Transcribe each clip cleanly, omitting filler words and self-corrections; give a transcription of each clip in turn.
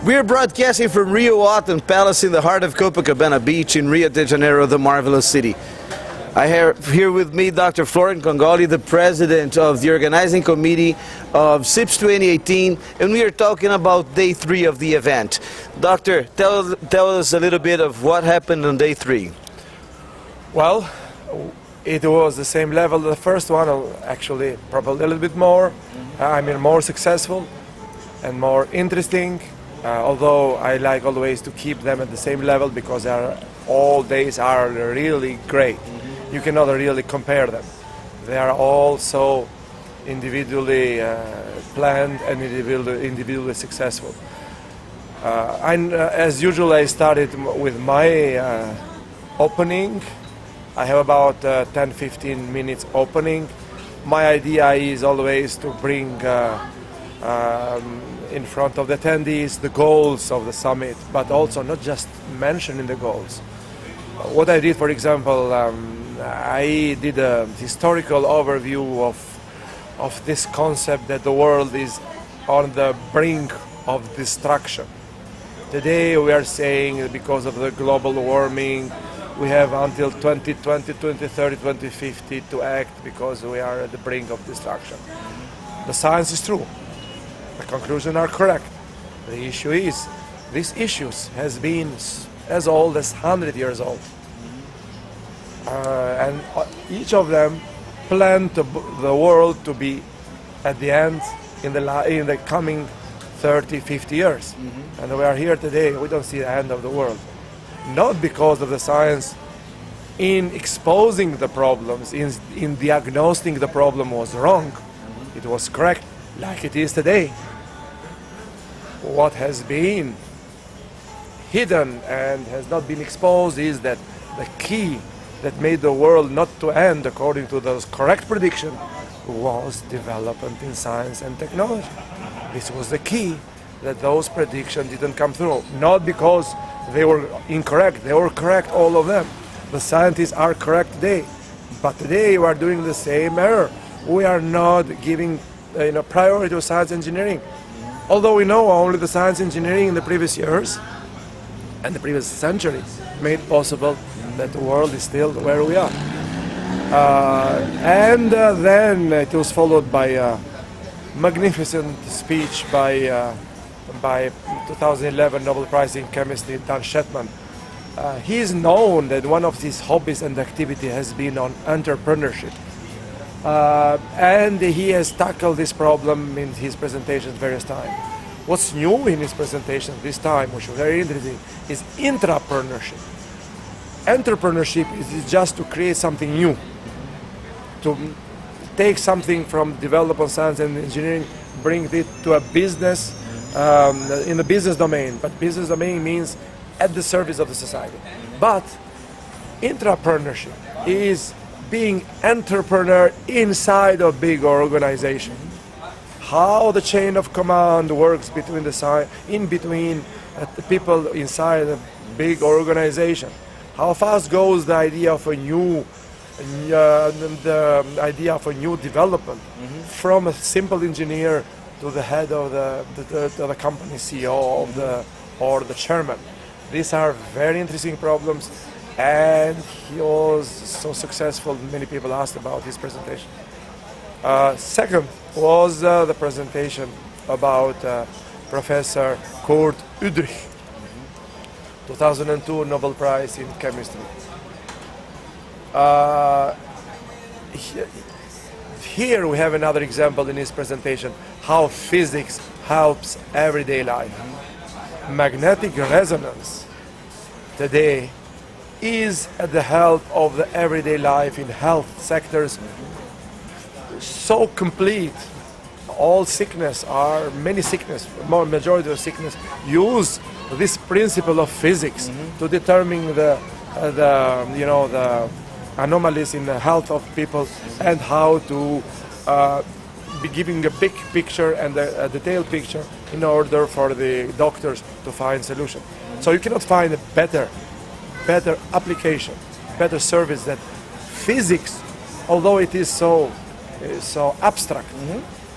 We're broadcasting from Rio Othon Palace in the heart of Copacabana Beach in Rio de Janeiro, the marvelous city. I have here with me Dr. Florian Kongoli, the president of the Organizing Committee of SIPS 2018, and we are talking about day 3 of the event. Doctor, tell us a little bit of what happened on day 3. Well, it was the same level as the first one, actually probably a little bit more, more successful and more interesting. Although I like always to keep them at the same level because all days are really great. You cannot really compare them. They are all so individually planned and individually successful. As usual, I started with my opening. I have about 10-15 minutes opening. My idea is always to bring in front of the attendees the goals of the summit, but also not just mentioning the goals. What I did, for example, I did a historical overview of this concept that the world is on the brink of destruction. Today we are saying that because of the global warming we have until 2020, 2030, 2050 to act because we are at the brink of destruction. The science is true. The conclusions are correct. The issue is, these issues has been as old as 100 years old. And each of them planned the world to be at the end in the coming 30, 50 years. And we are here today, we don't see the end of the world. Not because of the science in exposing the problems, in diagnosing the problem was wrong. It was correct, like it is today. What has been hidden and has not been exposed is that the key that made the world not to end according to those correct predictions was development in science and technology. This was the key that those predictions didn't come through. Not because they were incorrect, they were correct, all of them. The scientists are correct today, but today we are doing the same error. We are not giving priority to science engineering. Although we know only the science engineering in the previous years and the previous century made possible that the world is still where we are. Then it was followed by a magnificent speech by 2011 Nobel Prize in Chemistry, Dan Shetman. He is known that one of his hobbies and activity has been on entrepreneurship. And he has tackled this problem in his presentations various times. What's new in his presentation this time, which is very interesting, is intrapreneurship. Entrepreneurship is just to create something new, to take something from development science and engineering, bring it to a business, in the business domain. But business domain means at the service of the society. But intrapreneurship is being entrepreneur inside a big organization. How the chain of command works between the people inside a big organization. How fast goes the idea of a new development from a simple engineer to the head of the company CEO or the chairman. These are very interesting problems. And he was so successful, many people asked about his presentation. Second was the presentation about Professor Kurt Udrich, 2002 Nobel Prize in Chemistry. Here we have another example in his presentation, how physics helps everyday life. Magnetic resonance today is at the help of the everyday life in health sectors so complete. All sickness are many sickness, majority of sickness use this principle of physics to determine the anomalies in the health of people and how to be giving a big picture and a detailed picture in order for the doctors to find solution. So you cannot find a better application, better service that physics, although it is so abstract,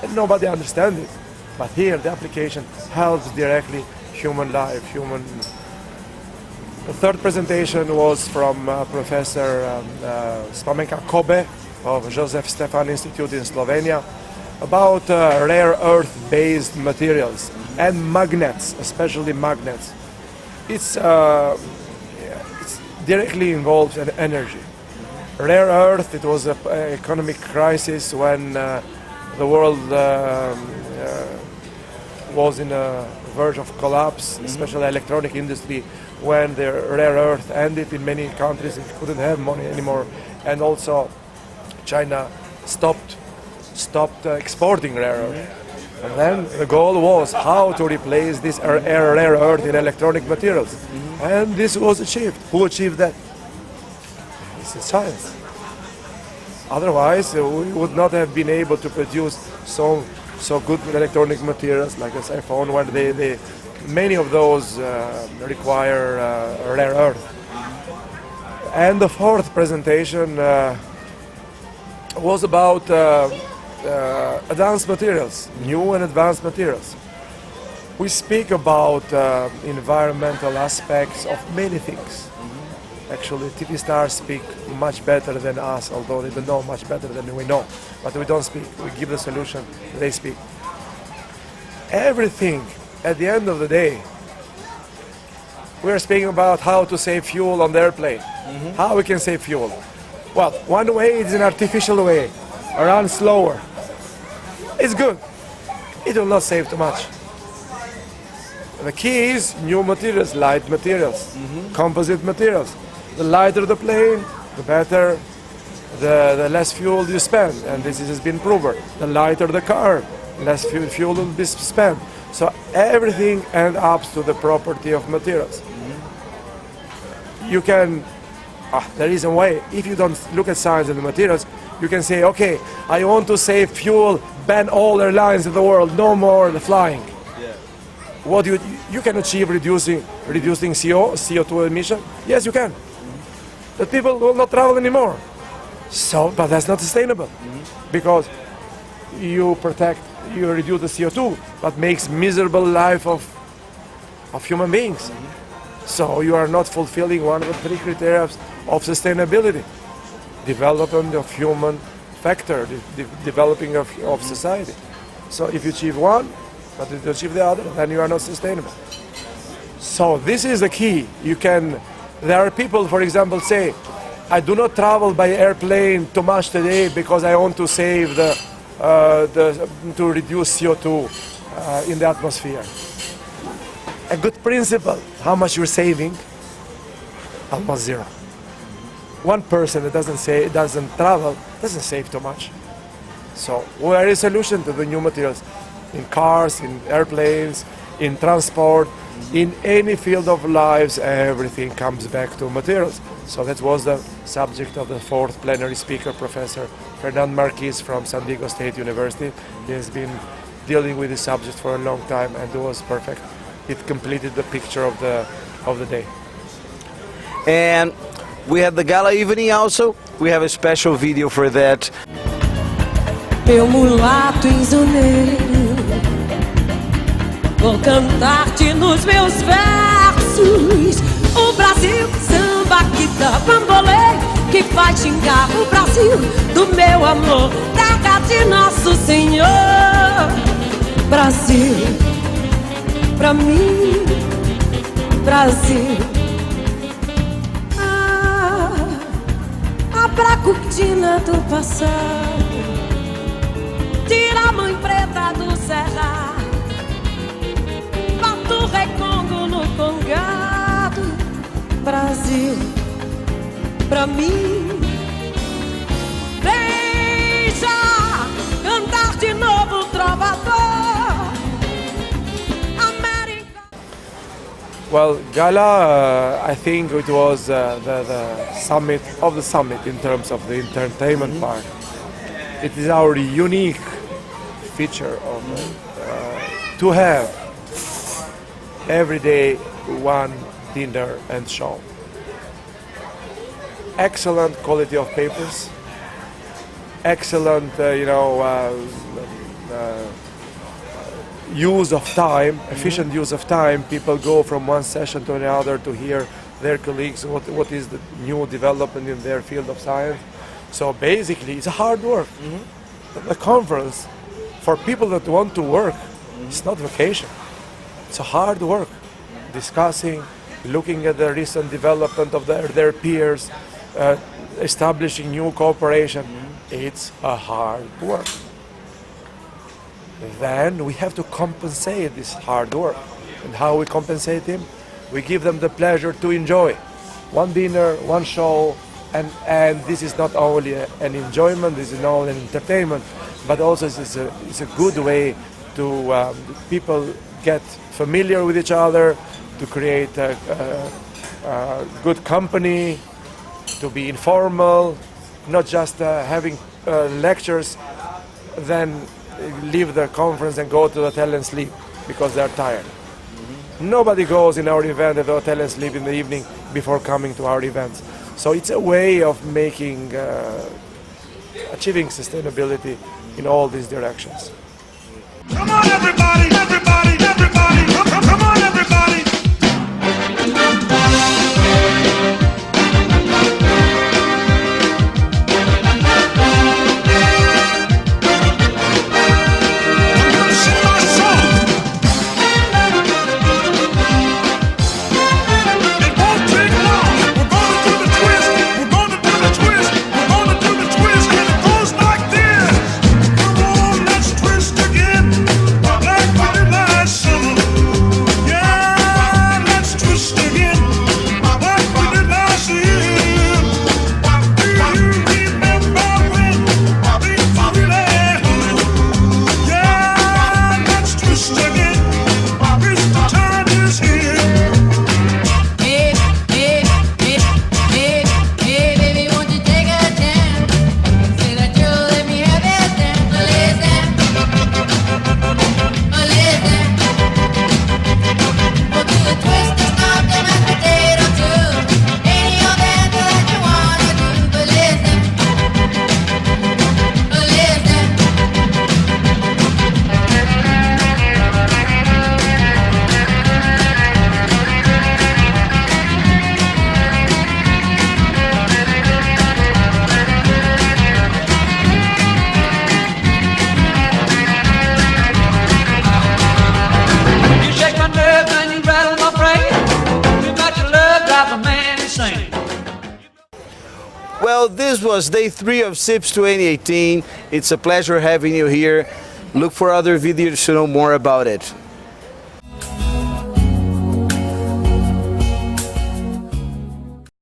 and nobody understands it. But here the application helps directly human life, human. The third presentation was from Professor Spomenka Kobe of Joseph Stefan Institute in Slovenia about rare earth-based materials and magnets, especially magnets. It's directly involved in energy. Rare earth, it was an economic crisis when the world was in a verge of collapse, especially electronic industry, when the rare earth ended in many countries, it couldn't have money anymore, and also China stopped exporting rare earth. And then the goal was how to replace this rare earth in electronic materials. And this was achieved. Who achieved that? This is science. Otherwise, we would not have been able to produce so good electronic materials like this iPhone, where many of those require rare earth. And the fourth presentation was about advanced materials, new and advanced materials. We speak about environmental aspects of many things. Actually, TV stars speak much better than us, although they don't know much better than we know. But we don't speak. We give the solution, they speak. Everything, at the end of the day, we're speaking about how to save fuel on the airplane. How we can save fuel. Well, one way is an artificial way. Run slower. It's good. It will not save too much. The key is new materials, light materials, composite materials. The lighter the plane, the better, the less fuel you spend, and this has been proven. The lighter the car, less fuel will be spent. So everything ends up to the property of materials. You can, there is a way, if you don't look at science and the materials, you can say, okay, I want to save fuel, ban all airlines in the world, no more flying. What you can achieve reducing CO2 emission? Yes, you can. But people will not travel anymore. So, but that's not sustainable, because you reduce the CO2, but makes miserable life of human beings. So you are not fulfilling one of the three criteria of sustainability: development of human factor, developing of society. So if you achieve one, but if you achieve the other, then you are not sustainable. So this is the key. There are people, for example, say, I do not travel by airplane too much today because I want to save to reduce CO2 in the atmosphere. A good principle: how much you're saving? Almost zero. One person that doesn't travel doesn't save too much. So where is a solution to the new materials? In cars, in airplanes, in transport, in any field of lives, everything comes back to materials. So that was the subject of the fourth plenary speaker, Professor Fernand Marquis from San Diego State University. He has been dealing with this subject for a long time, and it was perfect. It completed the picture of the day. And we had the gala evening also. We have a special video for that. Meu mulato insoneiro, vou cantar-te nos meus versos. O Brasil, samba que dá bambolê, que vai xingar o Brasil do meu amor, terra de nosso Senhor. Brasil, pra mim, Brasil. Abra a cortina do passado, tira a mãe preta do cerrado, bota o rei Congo no congado. Brasil, pra mim, deixa cantar de novo o trovador. América. Well, gala, I think it was the summit of the summit in terms of the entertainment part. It is our unique feature of to have every day one dinner and show. Excellent quality of papers, excellent use of time, efficient use of time. People go from one session to another to hear their colleagues what is the new development in their field of science. So basically, it's hard work. The conference, for people that want to work, it's not vacation. It's a hard work. Discussing, looking at the recent development of their peers, establishing new cooperation. It's a hard work. Then we have to compensate this hard work. And how we compensate them? We give them the pleasure to enjoy. One dinner, one show, and this is not only an enjoyment, this is not only an entertainment, but also it's a good way to people get familiar with each other, to create a good company, to be informal, not just having lectures, then leave the conference and go to the hotel and sleep because they're tired. Nobody goes in our event at the hotel and sleep in the evening before coming to our events. So it's a way of making, achieving sustainability in all these directions. Come on, everybody, everybody, everybody, come on, everybody. Well, this was day 3 of SIPS 2018. It's a pleasure having you here. Look for other videos to know more about it.